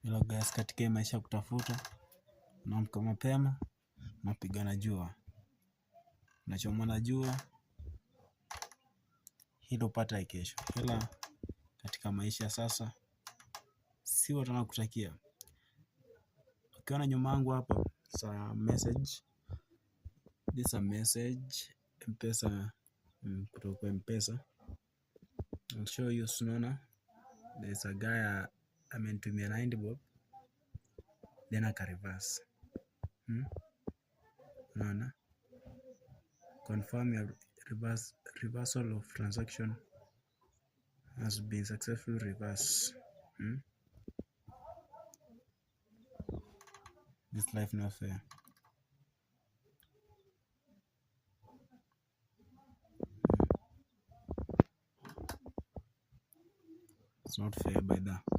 Hello guys, katika maisha kutafuta, unaamka mapema, unapiga na jua, unachomwa na jua, hilo pata kesho. Hela katika maisha sasa, si watu wanakutakia. Ukiona nyuma yangu hapa, sa message, this is a message, M-Pesa, kutoka M-Pesa. I'll show you soon. There's a guy amenitumia 90 bob, then aka reverse. Unaona? Confirm your reversal of transaction has been successfully reversed. This life not fair. It's not fair by that.